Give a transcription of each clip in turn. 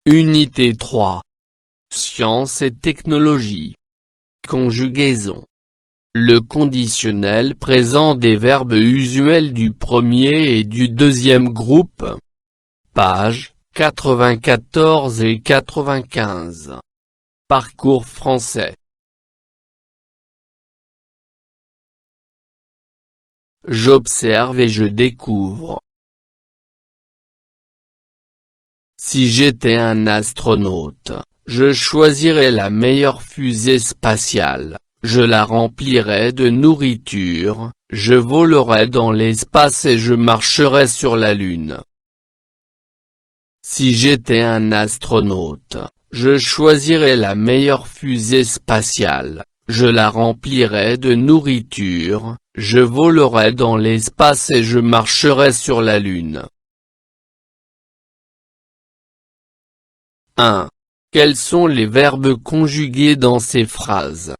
Unité 3. Sciences et technologies. Conjugaison. Le conditionnel présent des verbes usuels du premier et du deuxième groupe. Pages 94 et 95. Parcours français. J'observe et je découvre. Si j'étais un astronaute, je choisirais la meilleure fusée spatiale, je la remplirais de nourriture, je volerais dans l'espace et je marcherais sur la Lune. Si j'étais un astronaute, je choisirais la meilleure fusée spatiale, je la remplirais de nourriture, je volerais dans l'espace et je marcherais sur la Lune. 1. Quels sont les verbes conjugués dans ces phrases?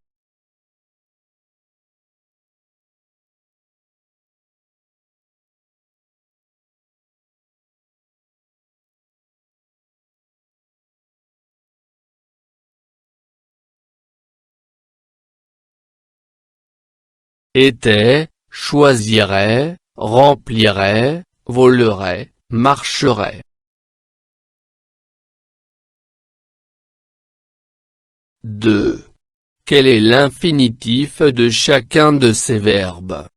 Était, choisirait, remplirait, volerait, marcherait. 2. Quel est l'infinitif de chacun de ces verbes?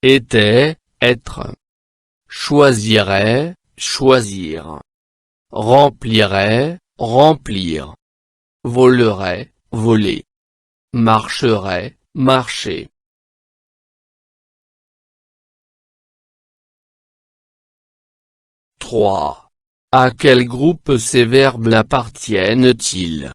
Était, être. Choisirait, choisir. Remplirait, remplir. Volerait, voler. Marcherait, marcher. 3. À quel groupe ces verbes appartiennent-ils?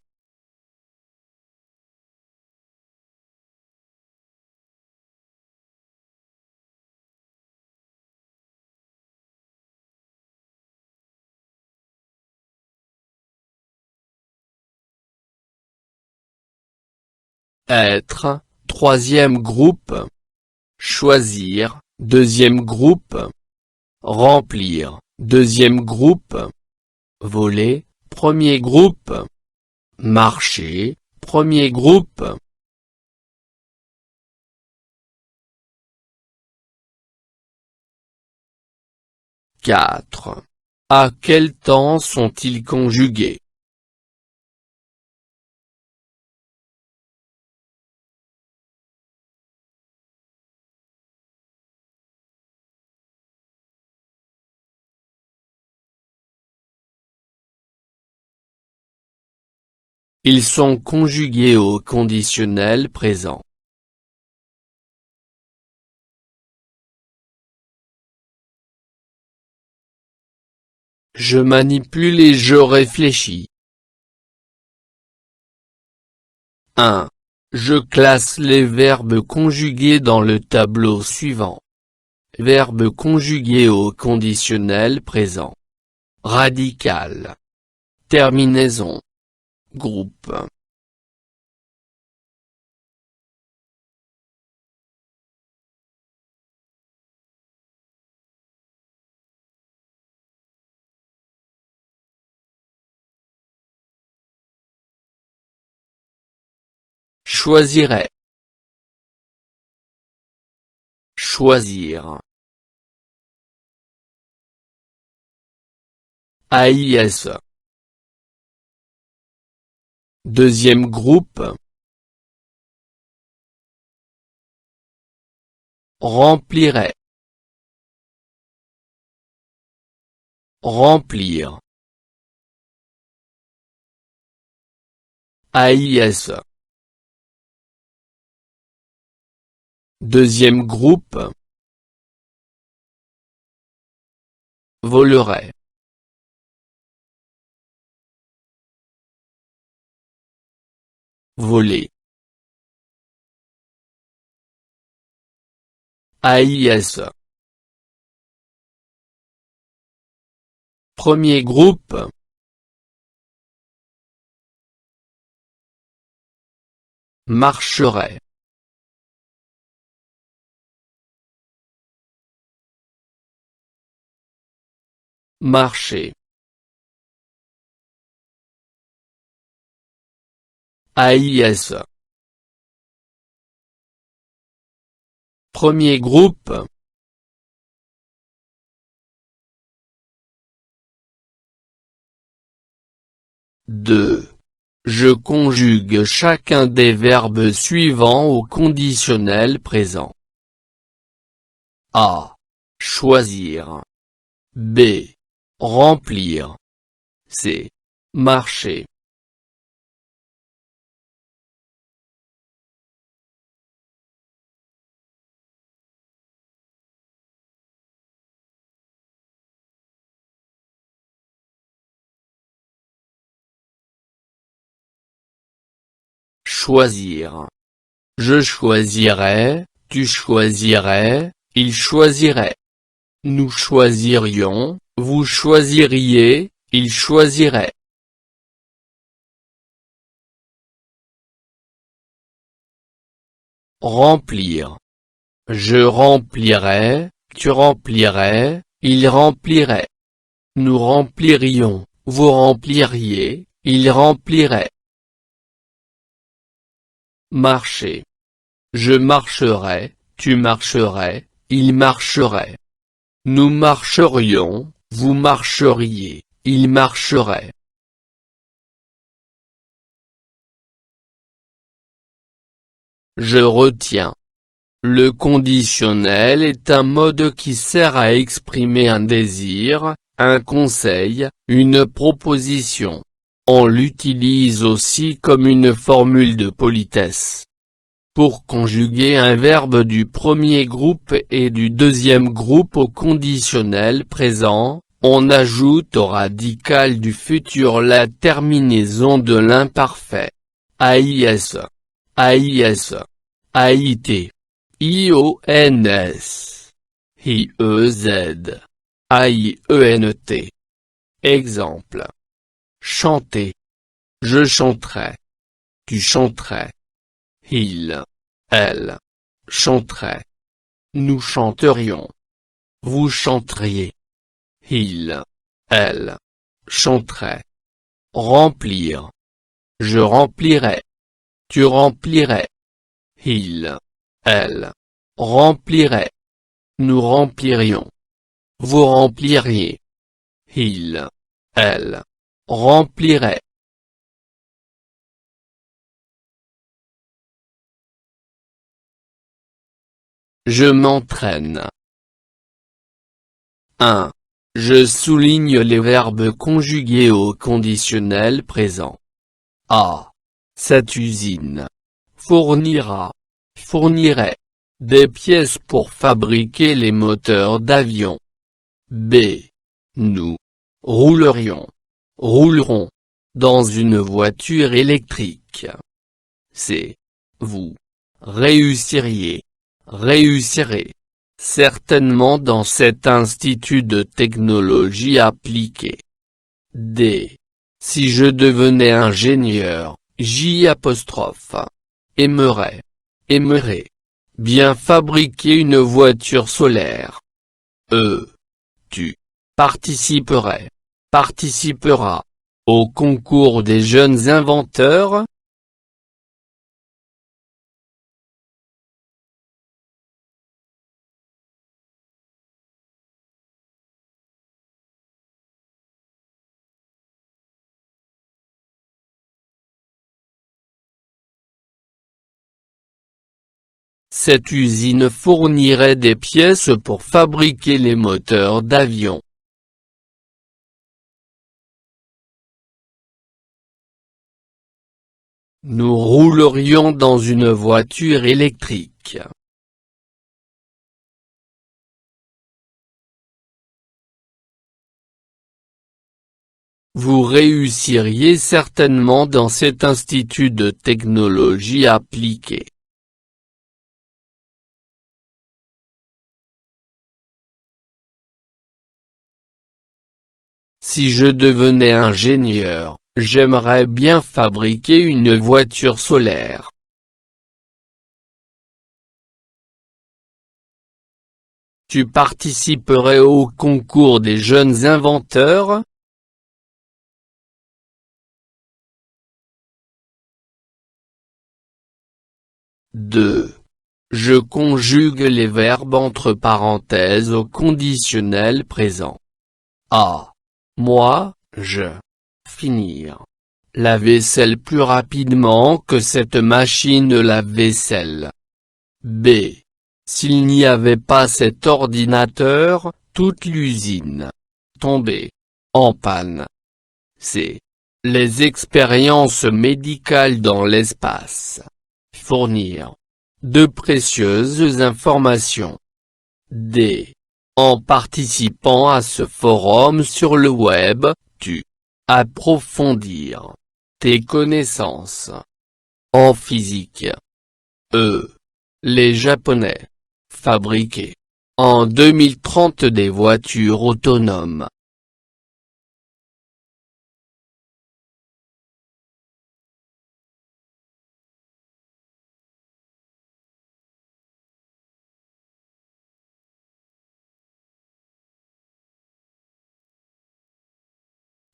Être, troisième groupe. Choisir, deuxième groupe. Remplir, deuxième groupe. Voler, premier groupe. Marcher, premier groupe. 4. À quel temps sont-ils conjugués? Ils sont conjugués au conditionnel présent. Je manipule et je réfléchis. 1. Je classe les verbes conjugués dans le tableau suivant. Verbes conjugués au conditionnel présent. Radical. Terminaison. Groupe. Choisirait. Choisir. AIS. Deuxième groupe. Remplirait. Remplir. AIS. Deuxième groupe. Volerait. Voler. AIS. Premier groupe. Marcherait. Marcher. AIS. Premier groupe. Deux. Je conjugue chacun des verbes suivants au conditionnel présent. A. Choisir. B. Remplir. C. Marcher. Choisir. Je choisirais, tu choisirais, il choisirait. Nous choisirions, vous choisiriez, il choisirait. Remplir. Je remplirais, tu remplirais, il remplirait. Nous remplirions, vous rempliriez, il remplirait. Marcher. Je marcherais, tu marcherais, il marcherait. Nous marcherions, vous marcheriez, il marcherait. Je retiens. Le conditionnel est un mode qui sert à exprimer un désir, un conseil, une proposition. On l'utilise aussi comme une formule de politesse. Pour conjuguer un verbe du premier groupe et du deuxième groupe au conditionnel présent, on ajoute au radical du futur la terminaison de l'imparfait. AIS, AIS, AIT, IONS, IEZ, AIENT. Exemple. Chanter. Je chanterai. Tu chanterais. Il, elle, chanterait. Nous chanterions. Vous chanteriez. Il, elle, chanterait. Remplir. Je remplirais. Tu remplirais. Il, elle, remplirait. Nous remplirions. Vous rempliriez. Il, elle, remplirait. Je m'entraîne. 1. Je souligne les verbes conjugués au conditionnel présent. A. Cette usine fournira, fournirait, des pièces pour fabriquer les moteurs d'avion. B. Nous roulerions, roulerons, dans une voiture électrique. C. Vous réussiriez, réussirez, certainement dans cet institut de technologie appliquée. D. Si je devenais ingénieur, aimerais, aimerais, bien fabriquer une voiture solaire. E. Tu participerais, participeras, au concours des jeunes inventeurs. Cette usine fournirait des pièces pour fabriquer les moteurs d'avion. Nous roulerions dans une voiture électrique. Vous réussiriez certainement dans cet institut de technologie appliquée. Si je devenais ingénieur, j'aimerais bien fabriquer une voiture solaire. Tu participerais au concours des jeunes inventeurs? Deux. Je conjugue les verbes entre parenthèses au conditionnel présent. A. Moi, je. Finir. La vaisselle plus rapidement que cette machine lave-vaisselle. B. S'il n'y avait pas cet ordinateur, toute l'usine tombait en panne. C. Les expériences médicales dans l'espace. Fournir de précieuses informations. D. En participant à ce forum sur le web, tu approfondir tes connaissances en physique. E. Les Japonais fabriquer en 2030 des voitures autonomes.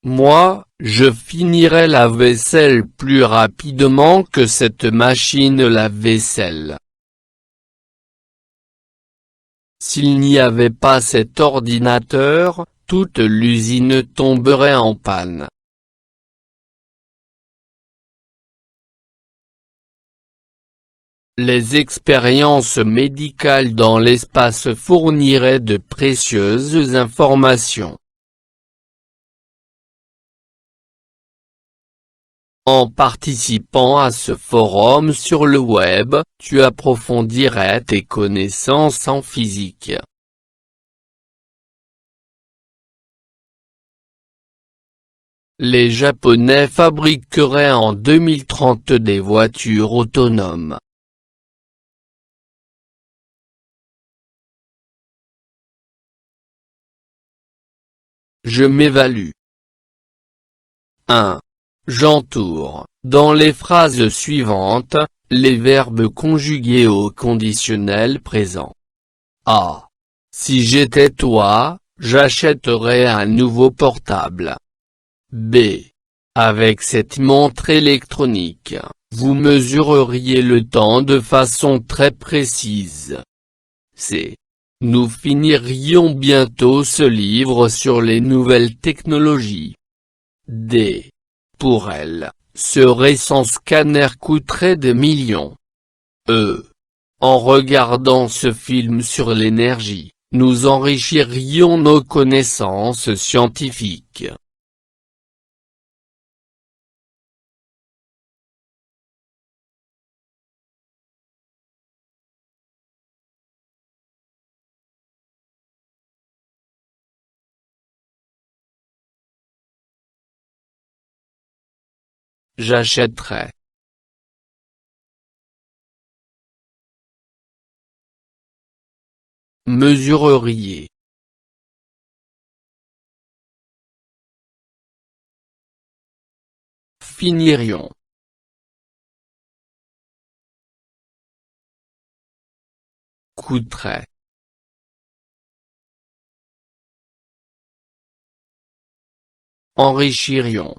Moi, je finirai la vaisselle plus rapidement que cette machine lave-vaisselle. S'il n'y avait pas cet ordinateur, toute l'usine tomberait en panne. Les expériences médicales dans l'espace fourniraient de précieuses informations. En participant à ce forum sur le web, tu approfondirais tes connaissances en physique. Les Japonais fabriqueraient en 2030 des voitures autonomes. Je m'évalue. 1. J'entoure, dans les phrases suivantes, les verbes conjugués au conditionnel présent. A. Si j'étais toi, j'achèterais un nouveau portable. B. Avec cette montre électronique, vous mesureriez le temps de façon très précise. C. Nous finirions bientôt ce livre sur les nouvelles technologies. D. Pour elle, ce récent scanner coûterait des millions. E. En regardant ce film sur l'énergie, nous enrichirions nos connaissances scientifiques. J'achèterais. Mesureriez. Finirions. Coûterait. Enrichirions.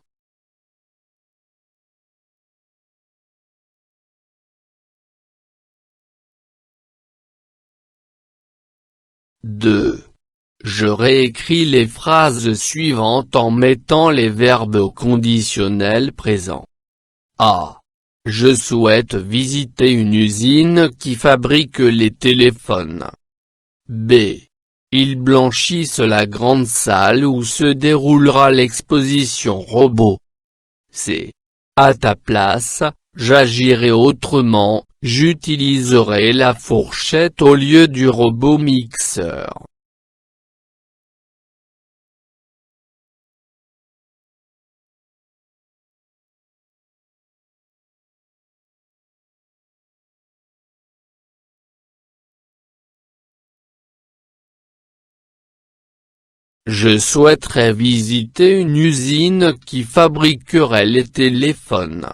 Deux. Je réécris les phrases suivantes en mettant les verbes au conditionnel présent. A. Je souhaite visiter une usine qui fabrique les téléphones. B. Ils blanchissent la grande salle où se déroulera l'exposition robot. C. À ta place, j'agirai autrement, j'utiliserai la fourchette au lieu du robot mixeur. Je souhaiterais visiter une usine qui fabriquerait les téléphones.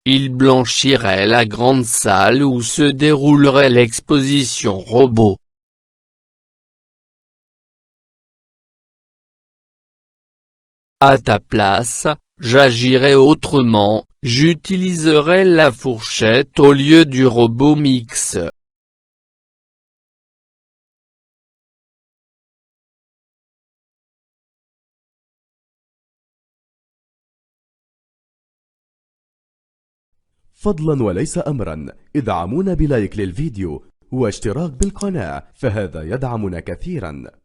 Il blanchirait la grande salle où se déroulerait l'exposition robot. À ta place, j'agirais autrement, j'utiliserais la fourchette au lieu du robot mix. فضلا وليس أمرا، ادعمونا بلايك للفيديو واشتراك بالقناة، فهذا يدعمنا كثيرا.